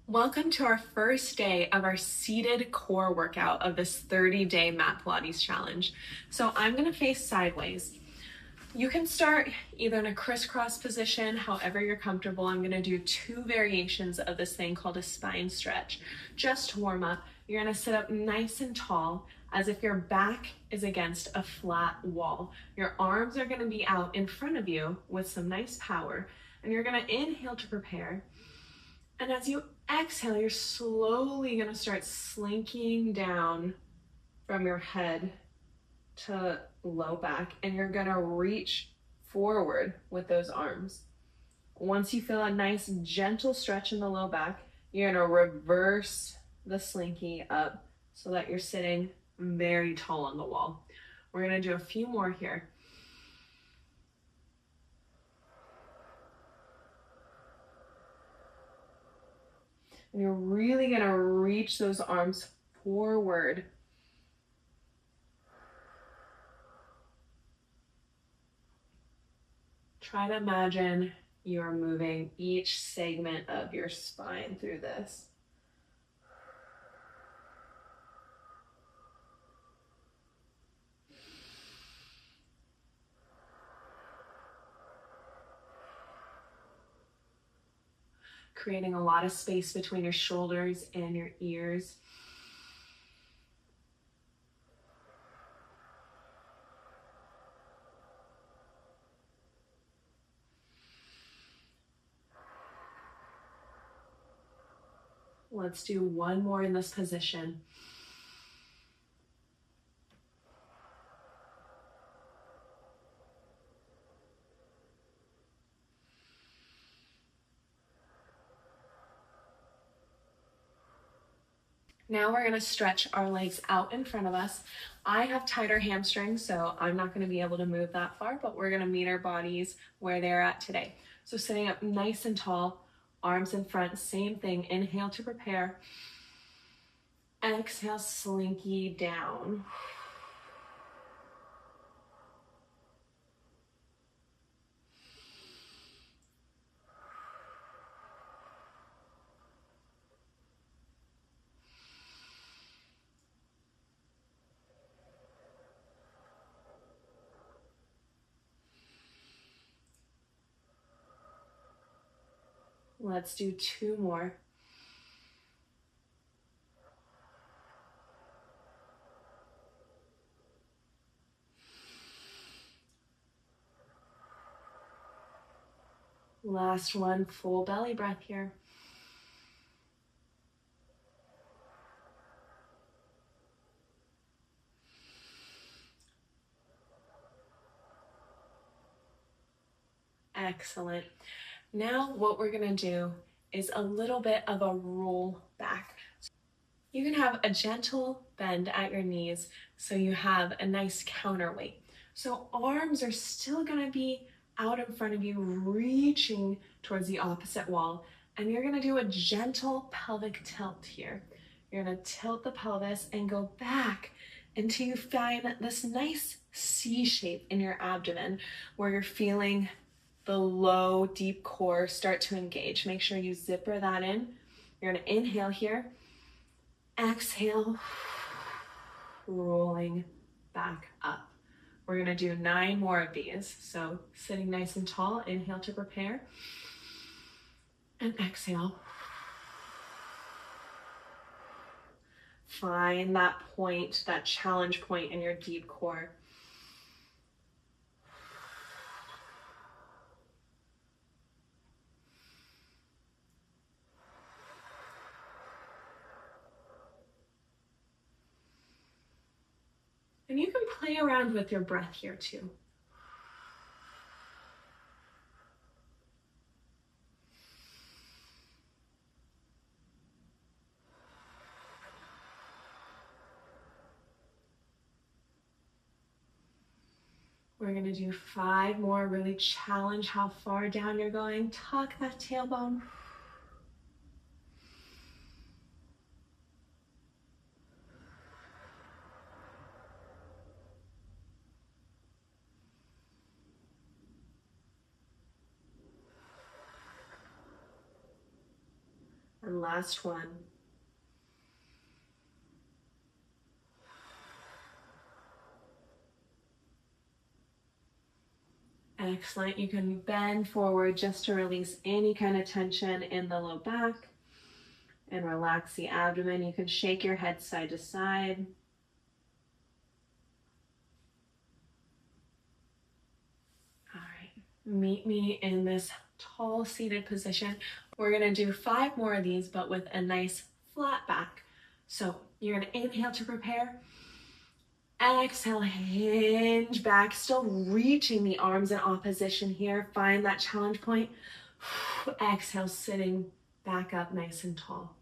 Welcome to our first day of our seated core workout of this 30-day Mat Pilates challenge. So I'm going to face sideways. You can start either in a crisscross position, however you're comfortable. I'm going to do 2 variations of this thing called a spine stretch. Just to warm up, you're going to sit up nice and tall as if your back is against a flat wall. Your arms are going to be out in front of you with some nice power, and you're going to inhale to prepare. And as you exhale, you're slowly going to start slinking down from your head to low back, and you're going to reach forward with those arms. Once you feel a nice gentle stretch in the low back, you're going to reverse the slinky up so that you're sitting very tall on the wall. We're going to do a few more here. And you're really going to reach those arms forward. Try to imagine you're moving each segment of your spine through this. Creating a lot of space between your shoulders and your ears. Let's do one more in this position. Now we're going to stretch our legs out in front of us. I have tighter hamstrings, so I'm not going to be able to move that far, but we're going to meet our bodies where they're at today. So sitting up nice and tall, arms in front, same thing. Inhale to prepare. Exhale, slinky down. Let's do 2 more. Last one, full belly breath here. Excellent. Now what we're going to do is a little bit of a roll back. You can have a gentle bend at your knees so you have a nice counterweight. So arms are still going to be out in front of you, reaching towards the opposite wall, and you're going to do a gentle pelvic tilt here. You're going to tilt the pelvis and go back until you find this nice C shape in your abdomen where you're feeling the low, deep core start to engage. Make sure you zipper that in. You're going to inhale here. Exhale, rolling back up. We're going to do 9 more of these. So sitting nice and tall, inhale to prepare. And exhale. Find that point, that challenge point in your deep core. And you can play around with your breath here too. We're going to do 5 more. Really challenge how far down you're going. Tuck that tailbone. And last one. Excellent. You can bend forward just to release any kind of tension in the low back and relax the abdomen. You can shake your head side to side. All right. Meet me in this tall seated position. We're going to do 5 more of these, but with a nice flat back. So you're going to inhale to prepare. Exhale, hinge back, still reaching the arms in opposition here. Find that challenge point. Exhale, sitting back up nice and tall.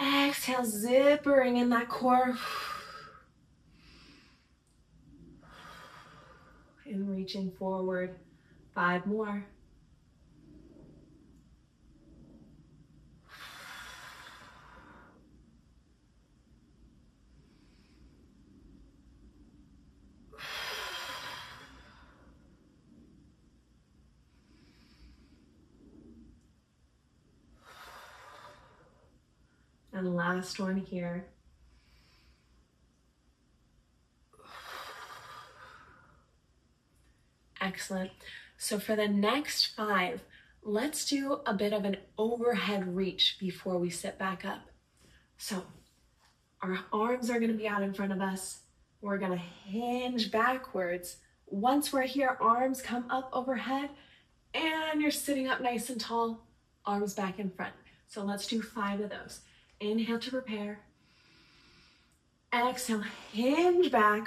Exhale, zippering in that core. And reaching forward. 5 more. And last one here. Excellent. So for the next 5, let's do a bit of an overhead reach before we sit back up. So our arms are going to be out in front of us. We're going to hinge backwards. Once we're here, arms come up overhead and you're sitting up nice and tall, arms back in front. So let's do 5 of those. Inhale to prepare. Exhale, hinge back,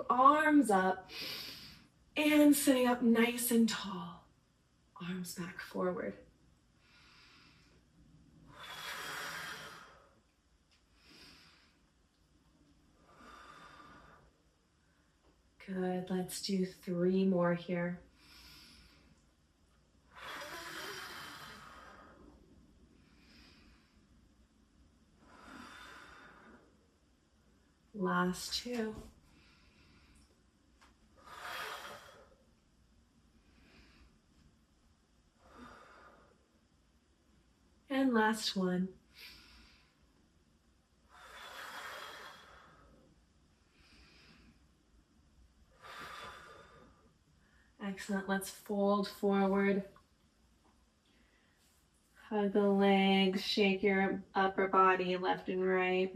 arms up, and sitting up nice and tall, arms back forward. Good, let's do 3 more here. Last 2. And last 1. Excellent, let's fold forward. Hug the legs, shake your upper body left and right.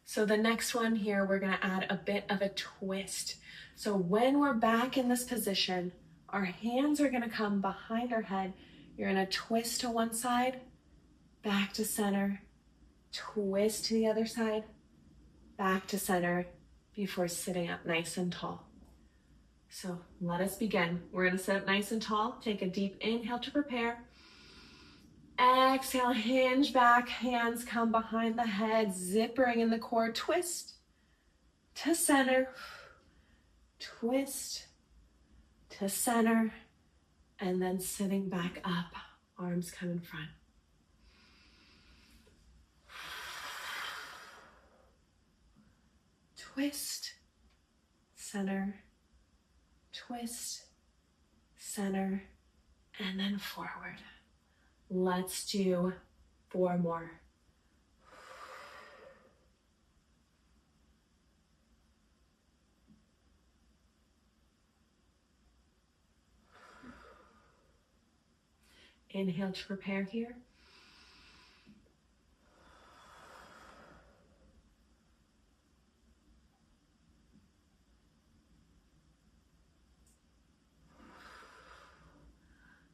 So the next one here, we're going to add a bit of a twist. So when we're back in this position, our hands are going to come behind our head. You're going to twist to one side, back to center, twist to the other side, back to center before sitting up nice and tall. So let us begin. We're going to sit up nice and tall. Take a deep inhale to prepare. Exhale, hinge back, hands come behind the head, zippering in the core, twist to center, twist to center, and then sitting back up, arms come in front. Twist, center, twist, center, and then forward. Let's do 4 more. Inhale to prepare here.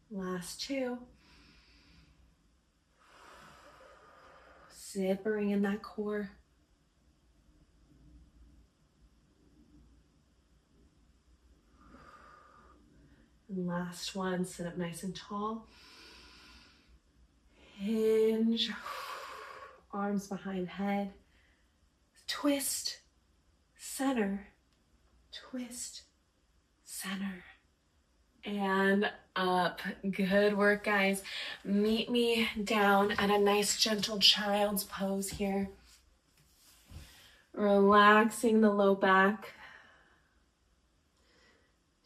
Last 2. Zippering in that core. And last one, sit up nice and tall. Hinge, arms behind head. Twist, center, twist, center, and up. Good work, guys. Meet me down at a nice gentle child's pose here. Relaxing the low back.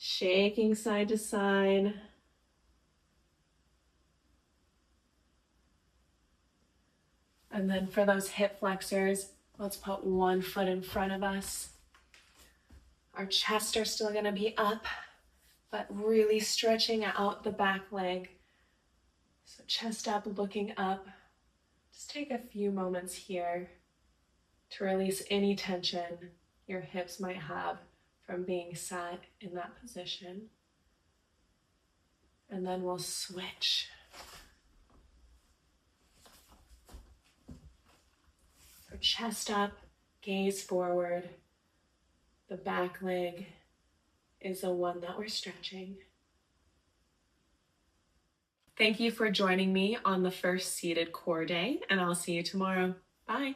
shaking side to side. And then for those hip flexors, let's put one foot in front of us. Our chests are still gonna be up, but really stretching out the back leg. So chest up, looking up. Just take a few moments here to release any tension your hips might have from being sat in that position. And then we'll switch. So chest up, gaze forward. The back leg is the one that we're stretching. Thank you for joining me on the first seated core day, and I'll see you tomorrow. Bye.